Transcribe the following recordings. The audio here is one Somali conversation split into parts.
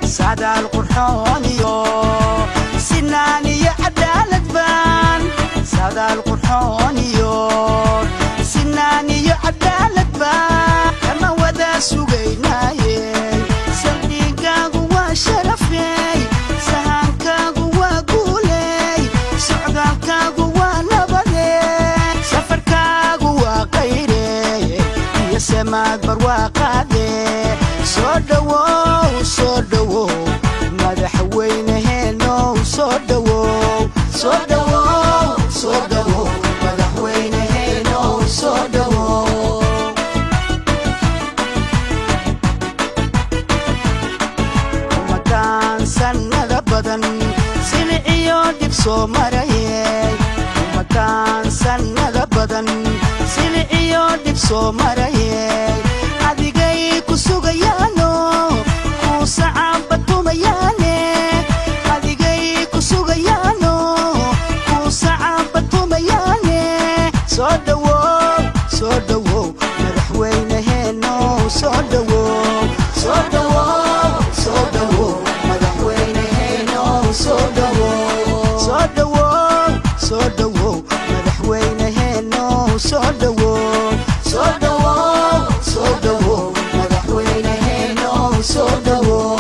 سعد القرحون يو سناني عدالة بان سعد القرحون يو سناني عدالة بان كما ودا سوغيناي سلديقاق وشرفي سهانكاق وقولي سعدالكاق ونبدي سفركاق وغيري يسماك برواقادي soo dhawow madaxweynaheeno soo dhawow madaxweynaheeno soo dhawow umataan sanada badan sili iyo dib soo marayay umataan sanada badan sili iyo dib soo marayay adigay ku sugayaano sacabatumayaane adigay ku sugayaano ku sacabatumayaane soo dhawow madaxweynaheeno soo dhawow madaxweynaheeno soo dhawow madaxweynaheeno soo dhawow madaxweynaheeno soo dhawow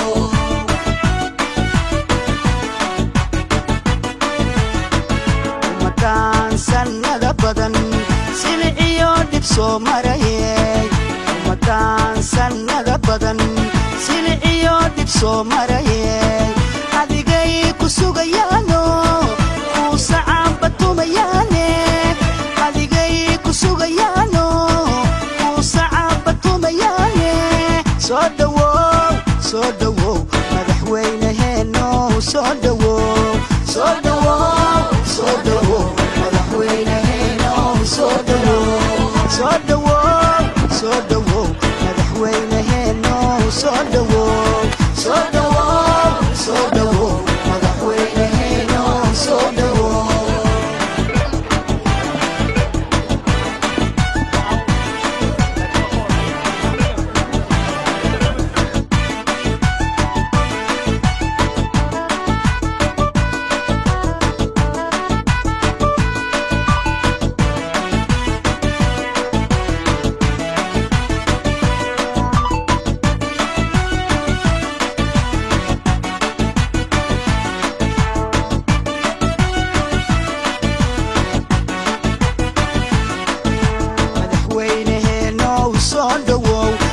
umataan sanada badan sili iyo dib soo marayay umataan sanada badan sili iyo dib soo marayay adigay ku sugayaano ku sacabatumayaane adigay ku sugayaano ku sacabatumayaane soo dhawow madaxweynaheeno soo dhawow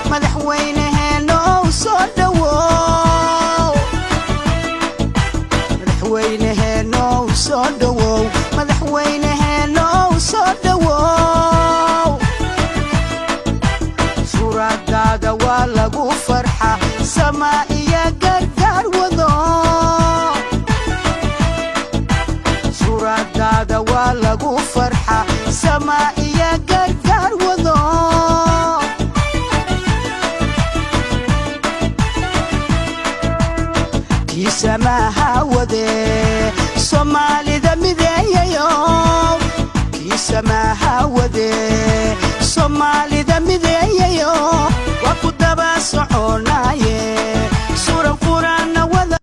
madaxweynaheeno soo dhawow madaxweynaheeno soo dhawow madaxweynaheeno soo dhawow suuradaada waa lagu farxa samaa iyo gargaar wado suuradaada waa lagu farxa samaa iyo gargaar wado kiisamaha wade soomaalida mideeyayo kiisamaha wade soomaalida mideeyayo waa ku daba soconaaye suran quraanna wada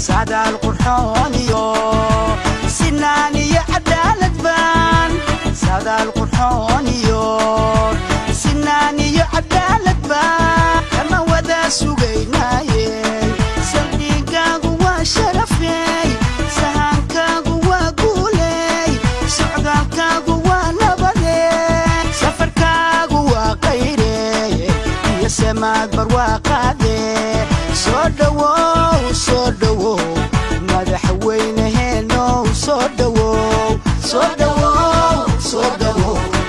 sacd القرحون yo sinaaniyo cadaalad baan sacd القرحون yo sinaaniyo cadaalad baan kama wada sugaynaaye saldhigaagu waa sharafey sahaankaagu waa guuley socdaalkaagu waa nabade safarkaagu waa qayrey iyo samaad barwaaqaade soo dhawow madaxweynaheeno soo dhawow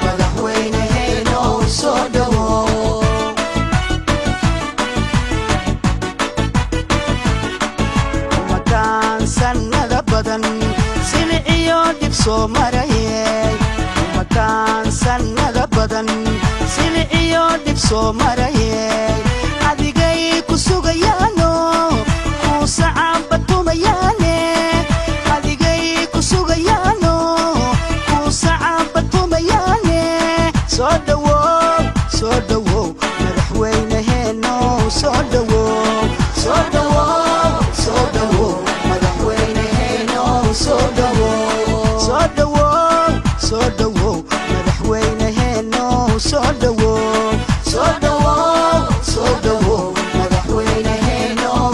madaxweynaheeno soo dhawow umataan sanada badan sili iyo dib soo marayay umataan sanada badan sili iyo dib soo marayay adigay ku sugayaano ku sacabatumayaane adigay ku sugayaano ku sacabatumayaane soo dhawow madaxweynaheeno soo dhawow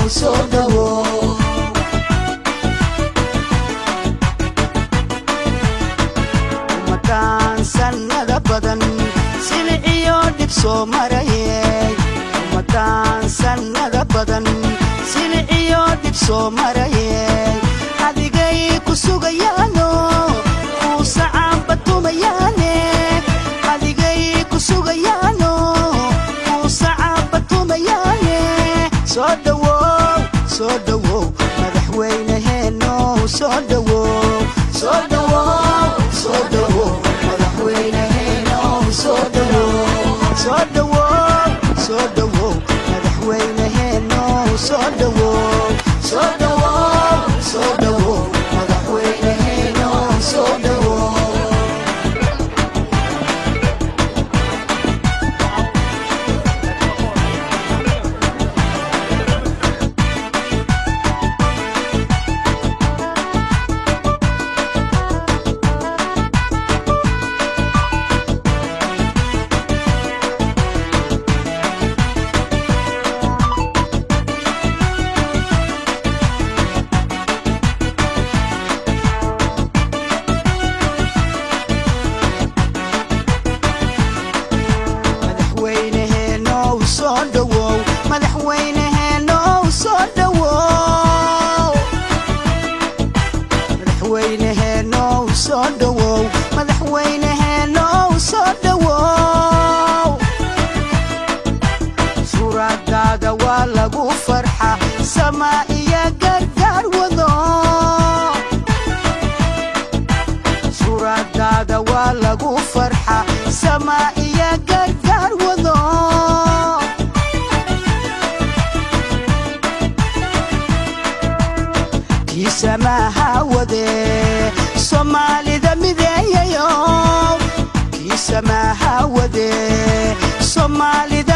soo dhawow ummadaan sannada badan silic iyo dhib soo marayay ummadaan sannada badan silic iyo dhib soo marayay adigay ku sugayaano kuu sacaanba tumayaane adigay ku sugayaano kuu sacaanba tumayaane soo dhawow madaxweynaheeno soo dhawow soo dhawow soo dhawow madaxweynaheeno soo dhawow soo dhawow soo dhawow madaxweynaheeno soo dhawow soo dhawow soo dhawow madaxweynaheeno soo dhawow suuradaada waa lagu farxa samaa iyo gargaar wado suuradaada waa lagu farxa samaa iyo gargaar wado kiisamaha wade soomaalida mideeyayo kiisamaha wade soomaalida